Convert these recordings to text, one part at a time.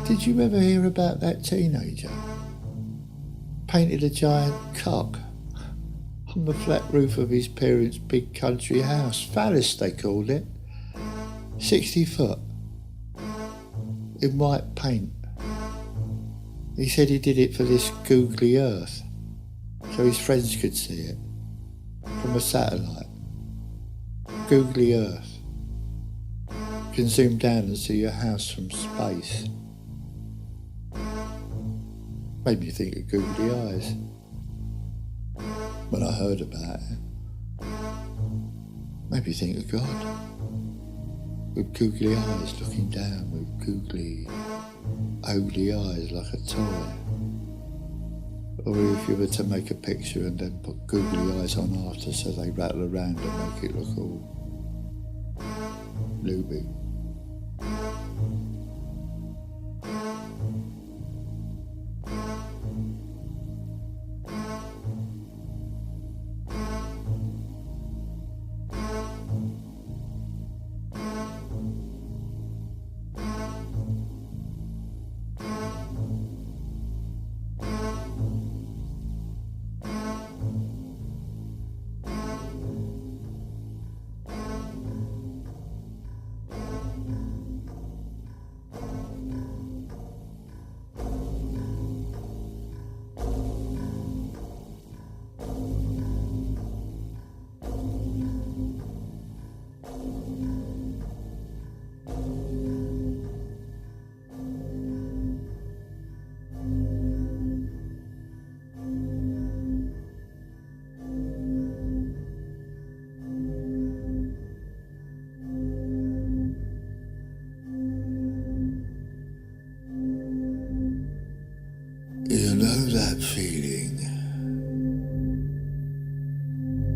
Did you ever hear about that teenager? Painted a giant cock on the flat roof of his parents' big country house. Phallus, they called it. 60 foot. In white paint. He said he did it for this googly earth, so his friends could see it. From a satellite. Googly earth. You can zoom down and see your house from space. Made me think of googly eyes when I heard about it. Made me think of God with googly eyes looking down with googly, ogly eyes like a toy. Or if you were to make a picture and then put googly eyes on after so they rattle around and make it look all looby. You know that feeling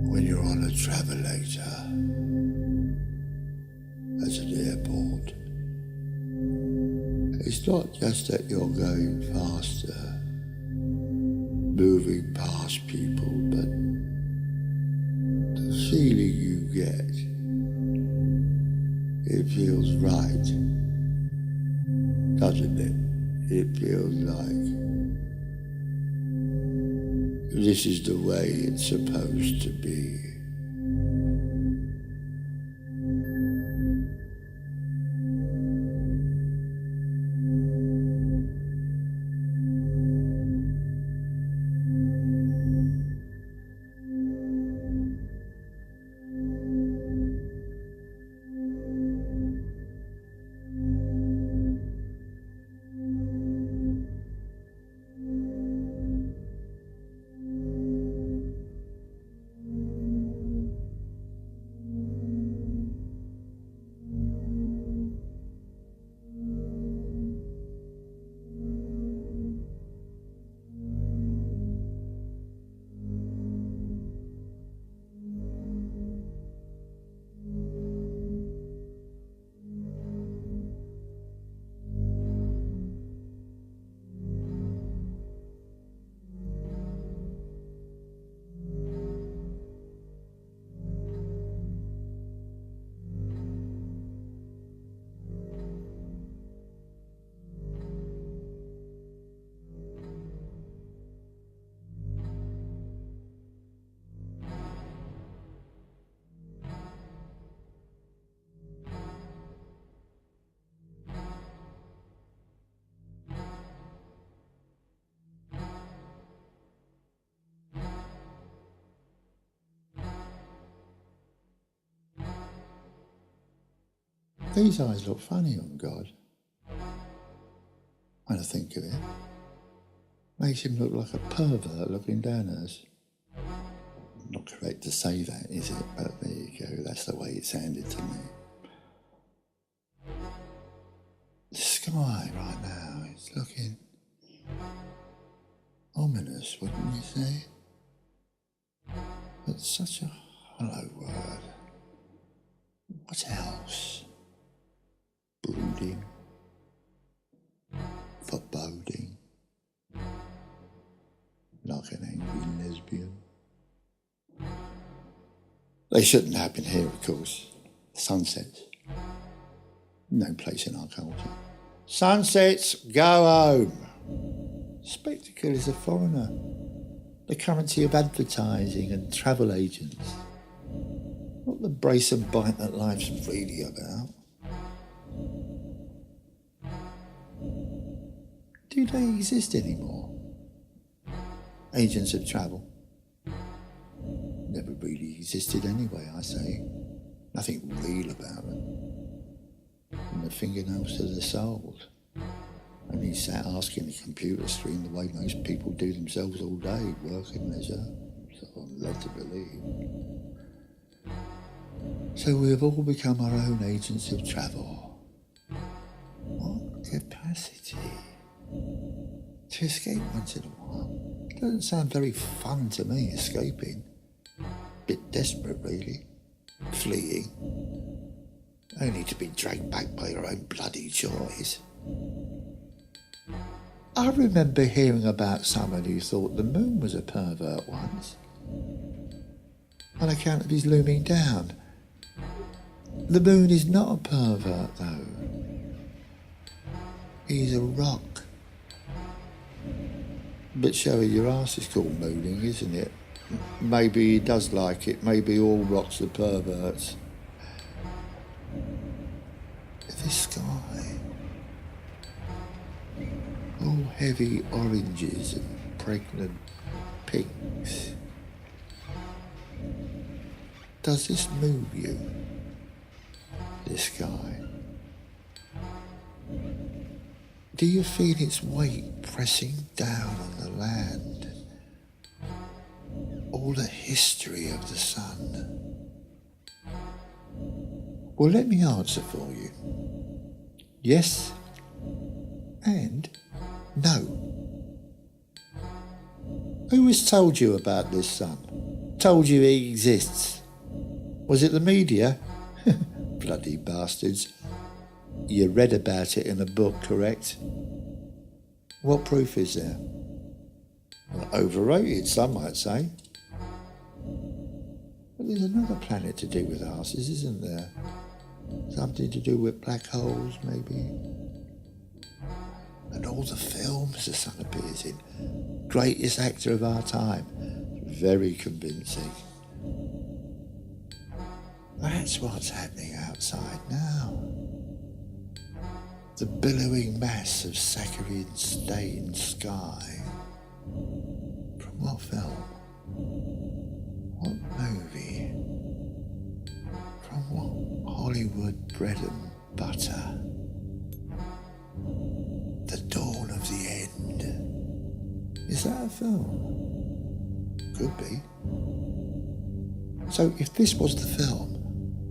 when you're on a travelator at an airport. It's not just that you're going faster, moving past people, but the feeling you get, it feels right, doesn't it? It feels like this is the way it's supposed to be. These eyes look funny on God. When I think of it, makes him look like a pervert looking down at us. Not correct to say that, is it? But there you go, that's the way it sounded to me. The sky right now is looking ominous, wouldn't you say? But such a hollow word. What else? brooding, foreboding, like an angry lesbian. They shouldn't happen here, of course. Sunsets. No place in our culture. Sunsets, go home. Spectacle is a foreigner. The currency of advertising and travel agents. Not the brace and bite that life's really about. Do they exist anymore? Agents of travel. Never really existed anyway, I say. Nothing real about them. From the fingernails to the soles. Only sat asking the computer screen the way most people do themselves all day, work and leisure. So I'm led to believe. So we have all become our own agents of travel. What capacity? To escape once in a while. Doesn't sound very fun to me, escaping. Bit desperate, really. Fleeing. Only to be dragged back by your own bloody choice. I remember hearing about someone who thought the moon was a pervert once. On account of his looming down. The moon is not a pervert, though. He's a rock. Bit showy your arse is called mooning, isn't it? Maybe he does like it. Maybe all rocks are perverts. The sky. All heavy oranges and pregnant pinks. Does this move you? The sky. Do you feel its weight pressing down on the land? All the history of the sun. Well, let me answer for you. Yes and no. Who has told you about this sun? Told you he exists? Was it the media? Bloody bastards. You read about it in a book, correct? What proof is there? Well, overrated, some might say. But there's another planet to do with arses, isn't there? Something to do with black holes, maybe. And all the films the sun appears in. Greatest actor of our time. Very convincing. That's what's happening outside now. The billowing mass of saccharine-stained sky. From what film? What movie? From what Hollywood bread and butter? The dawn of the end. Is that a film? Could be. So if this was the film,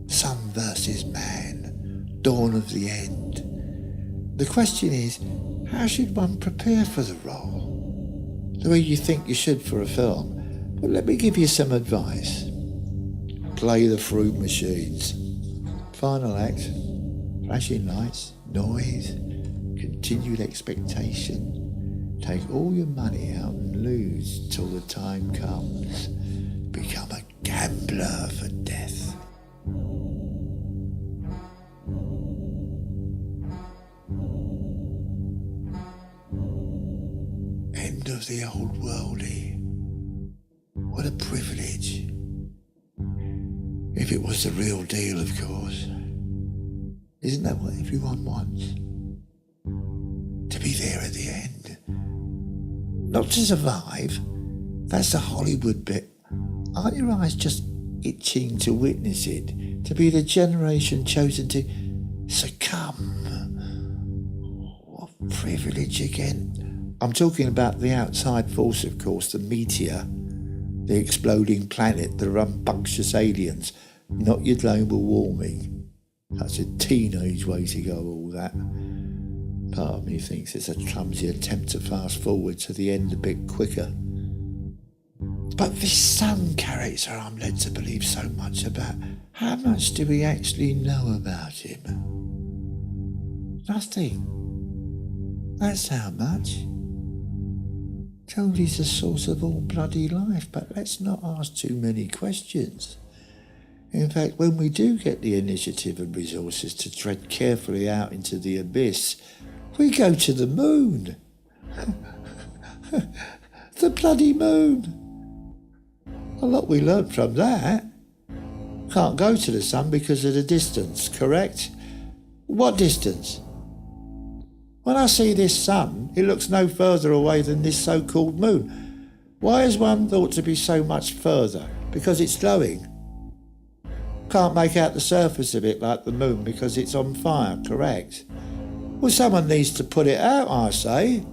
Sun versus Man, Dawn of the End, the question is, how should one prepare for the role? The way you think you should for a film. But let me give you some advice. Play the fruit machines. Final act, flashing lights, noise, continued expectation. Take all your money out and lose till the time comes. Become a gambler for death. End of the old worldie. What a privilege. If it was the real deal, of course. Isn't that what everyone wants? To be there at the end. Not to survive. That's the Hollywood bit. Aren't your eyes just itching to witness it? To be the generation chosen to succumb? What privilege again. I'm talking about the outside force, of course, the meteor, the exploding planet, the rambunctious aliens, not your global warming. That's a teenage way to go, all that. Part of me thinks it's a clumsy attempt to fast forward to the end a bit quicker. But this sun character I'm led to believe so much about, how much do we actually know about him? Nothing. That's how much. Told he's the source of all bloody life, but let's not ask too many questions. In fact, when we do get the initiative and resources to tread carefully out into the abyss, we go to the moon. The bloody moon. A lot we learnt from that. Can't go to the sun because of the distance, correct? What distance? When I see this sun, it looks no further away than this so-called moon. Why is one thought to be so much further? Because it's glowing. Can't make out the surface of it like the moon because it's on fire, correct? Well, someone needs to put it out, I say.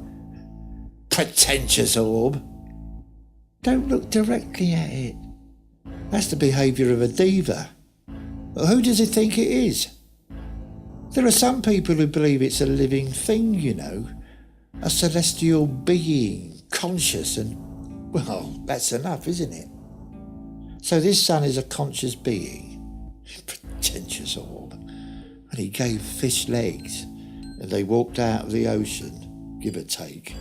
Pretentious orb. Don't look directly at it. That's the behaviour of a diva. But who does he think it is? There are some people who believe it's a living thing, you know. A celestial being, conscious, and, well, that's enough, isn't it? So this sun is a conscious being. Pretentious orb. And he gave fish legs, and they walked out of the ocean, give or take.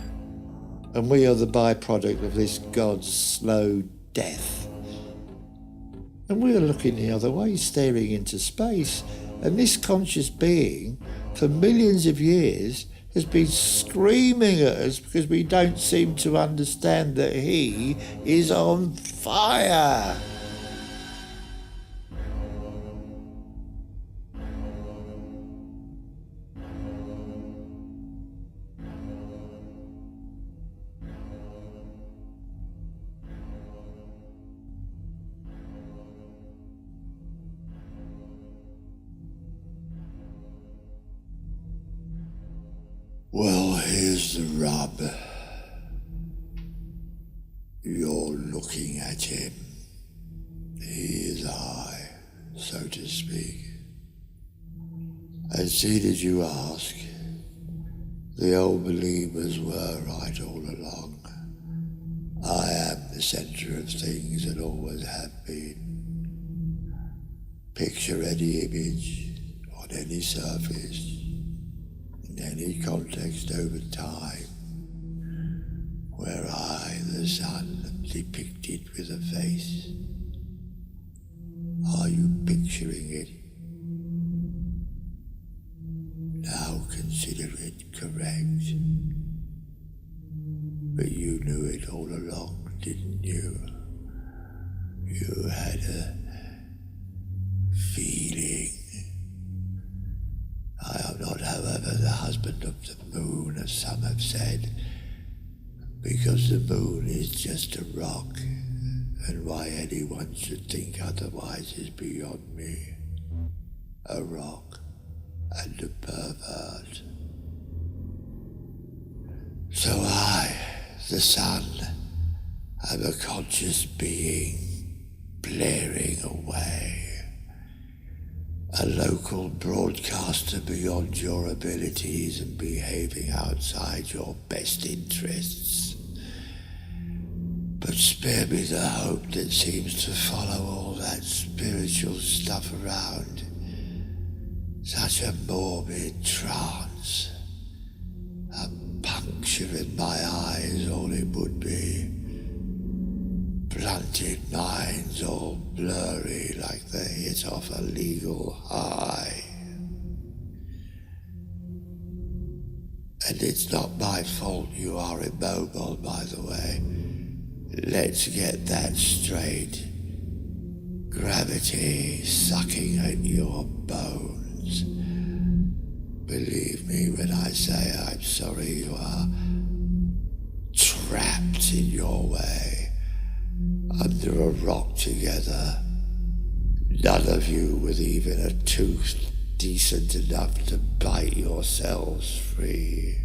And we are the byproduct of this God's slow death. And we are looking the other way, staring into space, and this conscious being, for millions of years, has been screaming at us because we don't seem to understand that he is on fire. Well, here's the rub. You're looking at him. He is I, so to speak. And see, did you ask? The old believers were right all along. I am the centre of things and always have been. Picture any image on any surface, in any context over time, where I, the sun, am depicted with a face. Are you picturing it? Now consider it correct. But you knew it all along, didn't you? You had a feeling. I am not, however, the husband of the moon, as some have said, because the moon is just a rock, and why anyone should think otherwise is beyond me. A rock and a pervert. So I, the sun, am a conscious being blaring away. A local broadcaster beyond your abilities and behaving outside your best interests. But spare me the hope that seems to follow all that spiritual stuff around. Such a morbid trance. A puncture in my eyes, all it would be. Blunted minds all blurry like the hit off a legal high. And it's not my fault you are immobile, by the way. Let's get that straight. Gravity sucking at your bones. Believe me when I say I'm sorry you are trapped in your way. Under a rock together, none of you with even a tooth decent enough to bite yourselves free.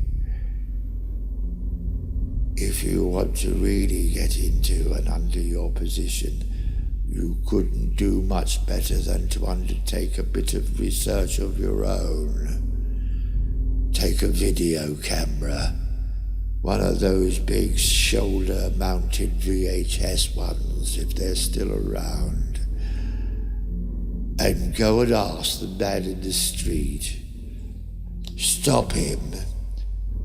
If you want to really get into and under your position, you couldn't do much better than to undertake a bit of research of your own. Take a video camera, one of those big shoulder-mounted VHS ones, if they're still around, and go and ask the man in the street, Stop him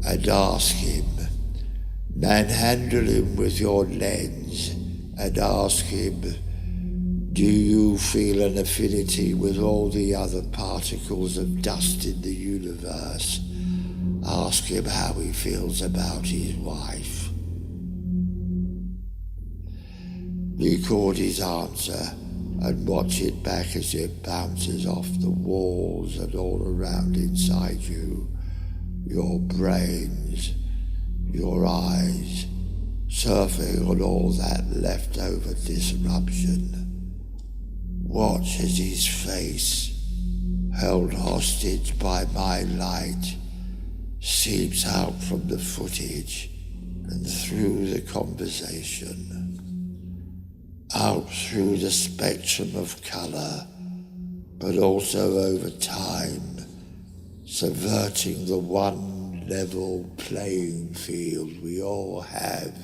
and ask him. Manhandle him with your lens and ask him, do you feel an affinity with all the other particles of dust in the universe? Ask him how he feels about his wife. Record his answer and watch it back as it bounces off the walls and all around inside you, your brains, your eyes, surfing on all that leftover disruption. Watch as his face, held hostage by my light, seeps out from the footage and through the conversation, out through the spectrum of colour, but also over time, subverting the one level playing field we all have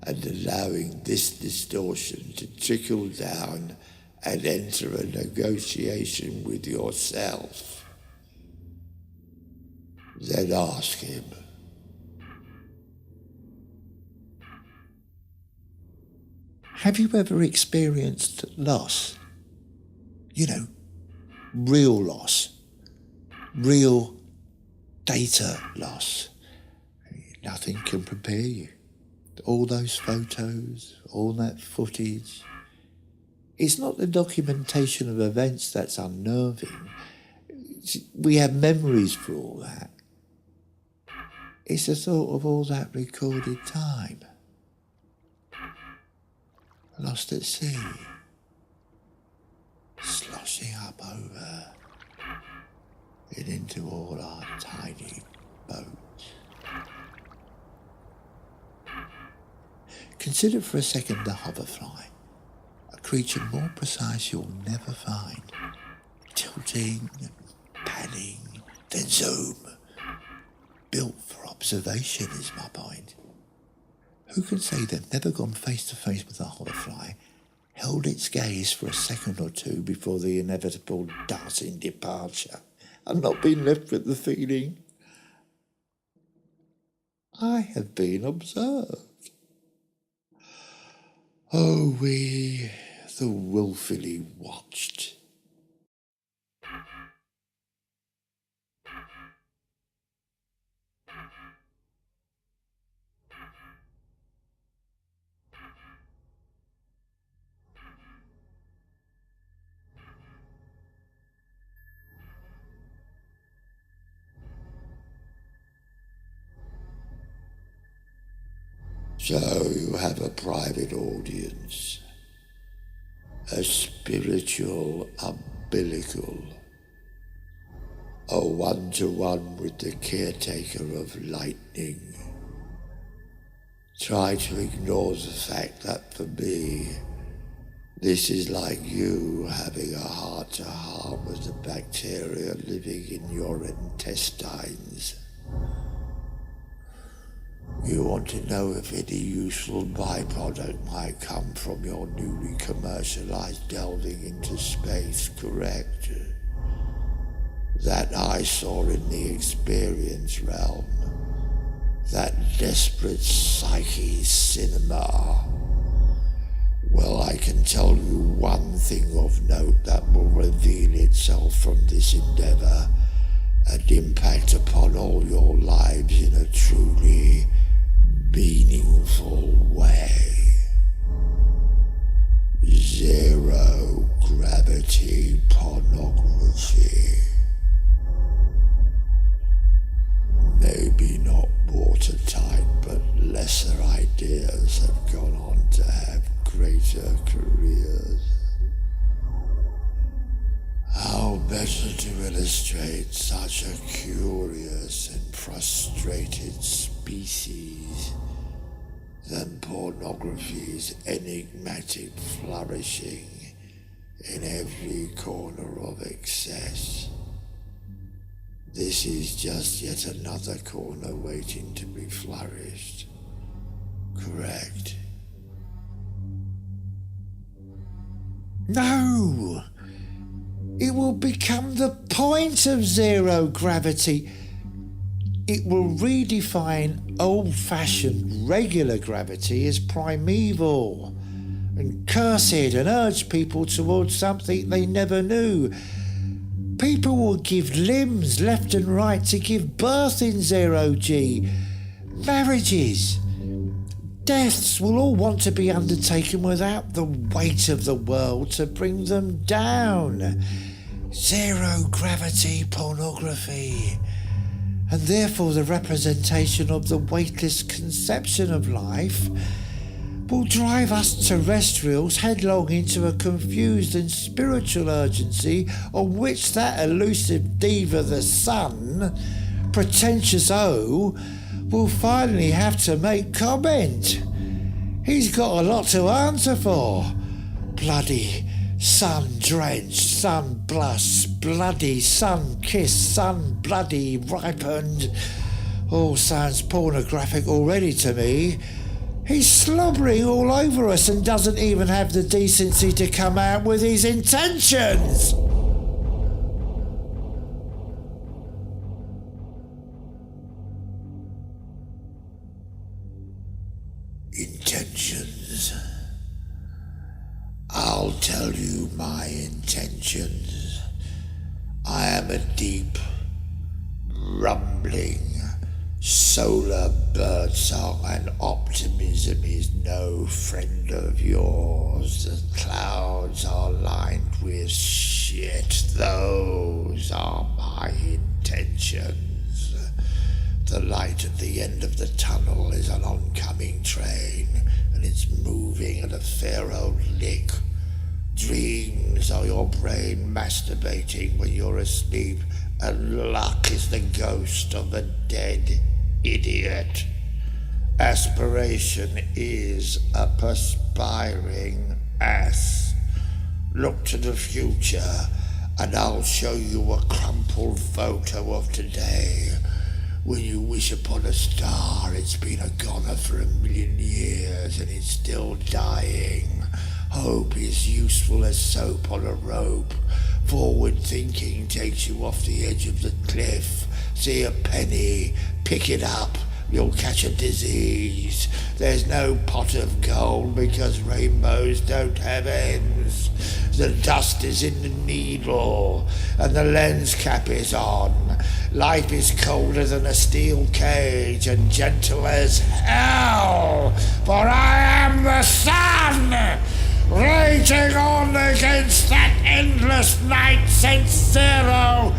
and allowing this distortion to trickle down and enter a negotiation with yourself. Then ask him. Have you ever experienced loss? You know, real loss. Real data loss. Nothing can prepare you. All those photos, all that footage. It's not the documentation of events that's unnerving. We have memories for all that. It's the thought of all that recorded time. Lost at sea. Sloshing up over and into all our tiny boats. Consider for a second the hoverfly. A creature more precise you'll never find. Tilting and panning, then zoom. Built for observation is my point. Who can say they've never gone face to face with a hoverfly, held its gaze for a second or two before the inevitable darting departure, and not been left with the feeling, I have been observed. Oh, we, the wilfully watched. So you have a private audience, a spiritual umbilical, a one-to-one with the caretaker of lightning. Try to ignore the fact that for me, this is like you having a heart-to-heart with the bacteria living in your intestines. You want to know if any useful byproduct might come from your newly commercialized delving into space, correct? That I saw in the experience realm. That desperate psyche cinema. Well, I can tell you one thing of note that will reveal itself from this endeavor and impact upon all your lives in a truly meaningful way. Zero gravity pornography. Maybe not watertight, but lesser ideas have gone on to have greater careers. How better to illustrate such a curious and frustrated species than pornography's enigmatic flourishing in every corner of excess. This is just yet another corner waiting to be flourished. Correct? No! It will become the point of zero gravity. It will redefine old-fashioned regular gravity as primeval and cursed and urge people towards something they never knew. People will give limbs left and right to give birth in zero-G. Marriages, deaths will all want to be undertaken without the weight of the world to bring them down. Zero-gravity pornography. And therefore the representation of the weightless conception of life will drive us terrestrials headlong into a confused and spiritual urgency on which that elusive diva the sun, pretentious O, will finally have to make comment. He's got a lot to answer for. Bloody sun-drenched, sun-blushed, bloody sun-kissed, sun-bloody ripened. All sounds pornographic already to me. He's slobbering all over us and doesn't even have the decency to come out with his intentions. Intentions. I'll tell you my intentions. I am a deep, rumbling, solar birdsong, and optimism is no friend of yours. The clouds are lined with shit. Those are my intentions. The light at the end of the tunnel is an oncoming train, and it's moving at a fair old lick. Dreams are your brain masturbating when you're asleep, and luck is the ghost of the dead idiot. Aspiration is a perspiring ass. Look to the future, and I'll show you a crumpled photo of today. When you wish upon a star, it's been a goner for 1,000,000 years, and it's still dying. Hope is useful as soap on a rope. Forward thinking takes you off the edge of the cliff. See a penny, pick it up, you'll catch a disease. There's no pot of gold because rainbows don't have ends. The dust is in the needle and the lens cap is on. Life is colder than a steel cage and gentle as hell, for I am the sun, raging on against that endless night since 001.